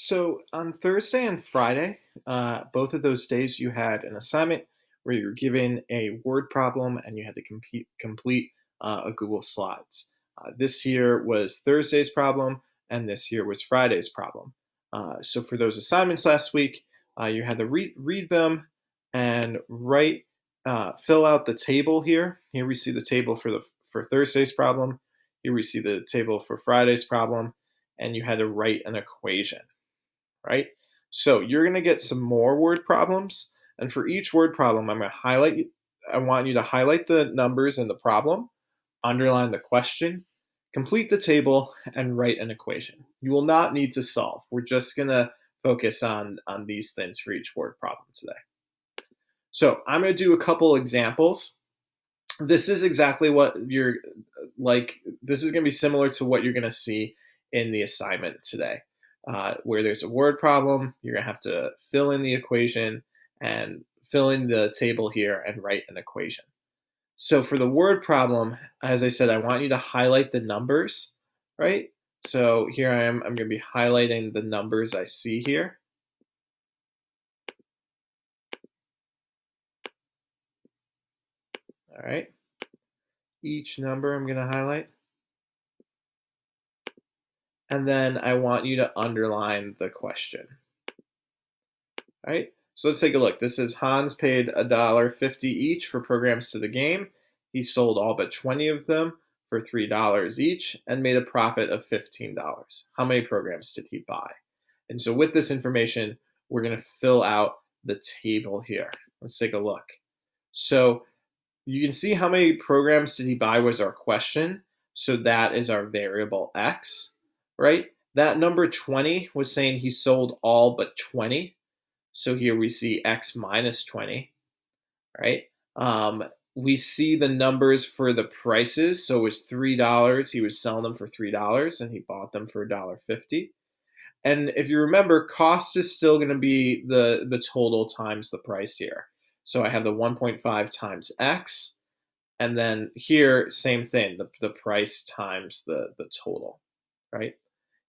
So on Thursday and Friday, both of those days you had an assignment where you were given a word problem and you had to complete a Google Slides. This here was Thursday's problem, and this here was Friday's problem. So for those assignments last week, you had to read them and fill out the table here. Here we see the table for Thursday's problem. Here we see the table for Friday's problem, and you had to write an equation, right? So you're going to get some more word problems. And for each word problem, I want you to highlight the numbers in the problem, underline the question, complete the table, and write an equation. You will not need to solve. We're just going to focus on these things for each word problem today. So I'm going to do a couple examples. This is exactly what this is going to be similar to what you're going to see in the assignment today. Where there's a word problem, you're going to have to fill in the equation and fill in the table here and write an equation. So for the word problem, as I said, I want you to highlight the numbers, right? So here I am, I'm going to be highlighting the numbers I see here. All right. Each number I'm going to highlight. And then I want you to underline the question. All right, so let's take a look. This is Hans paid $1.50 each for programs to the game. He sold all but 20 of them for $3 each and made a profit of $15. How many programs did he buy? And so with this information, we're going to fill out the table here. Let's take a look. So you can see how many programs did he buy was our question. So that is our variable x, right? That number 20 was saying he sold all but 20. So here we see x minus 20, right? We see the numbers for the prices. So it was $3. He was selling them for $3 and he bought them for $1.50. And if you remember, cost is still going to be the total times the price here. So I have the 1.5 times x. And then here, same thing, the price times the total, right?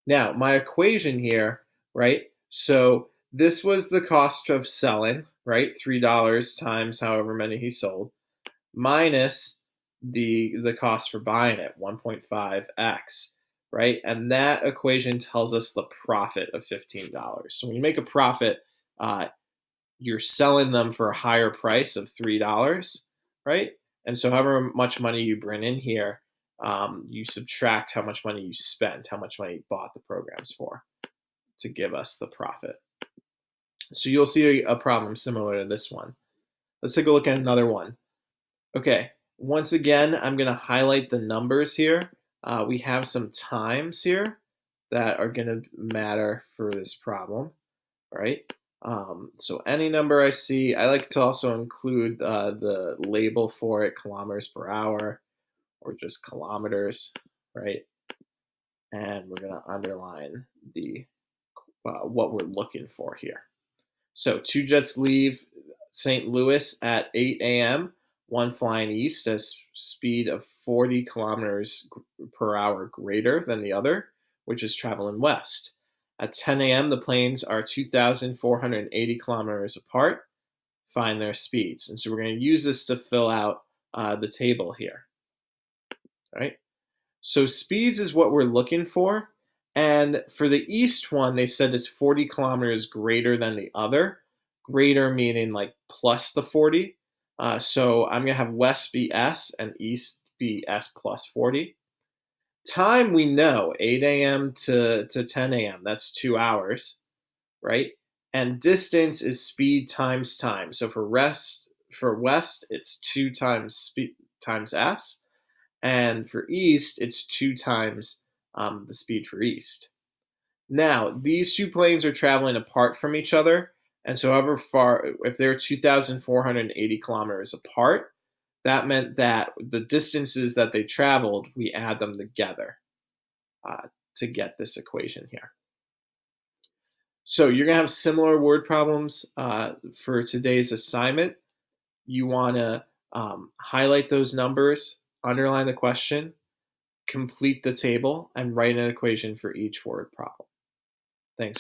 Now, my equation here, right? So this was the cost of selling, right? $3 times however many he sold, minus the cost for buying it, 1.5x, right? And that equation tells us the profit of $15. So when you make a profit, you're selling them for a higher price of $3, right? And so however much money you bring in here, you subtract how much money you spent, how much money you bought the programs for to give us the profit. So you'll see a problem similar to this one. Let's take a look at another one. Okay, once again, I'm going to highlight the numbers here. We have some times here that are going to matter for this problem, right? So any number I see, I like to also include the label for it, kilometers per hour, or just kilometers, right? And we're going to underline the what we're looking for here. So 2 jets leave St. Louis at 8 a.m., one flying east at a speed of 40 kilometers per hour greater than the other, which is traveling west. At 10 a.m., the planes are 2,480 kilometers apart. Find their speeds. And so we're going to use this to fill out the table here. All right. So speeds is what we're looking for. And for the east one, they said it's 40 kilometers greater than the other. Greater meaning like plus the 40. So I'm going to have west be S and east be S plus 40. Time we know, 8 a.m. to 10 a.m. That's 2 hours, right? And distance is speed times time. So for west, it's 2 times speed times S. And for east, it's 2 times the speed for east. Now, these two planes are traveling apart from each other. And so however far, if they're 2,480 kilometers apart, that meant that the distances that they traveled, we add them together to get this equation here. So you're going to have similar word problems for today's assignment. You want to highlight those numbers, underline the question, complete the table, and write an equation for each word problem.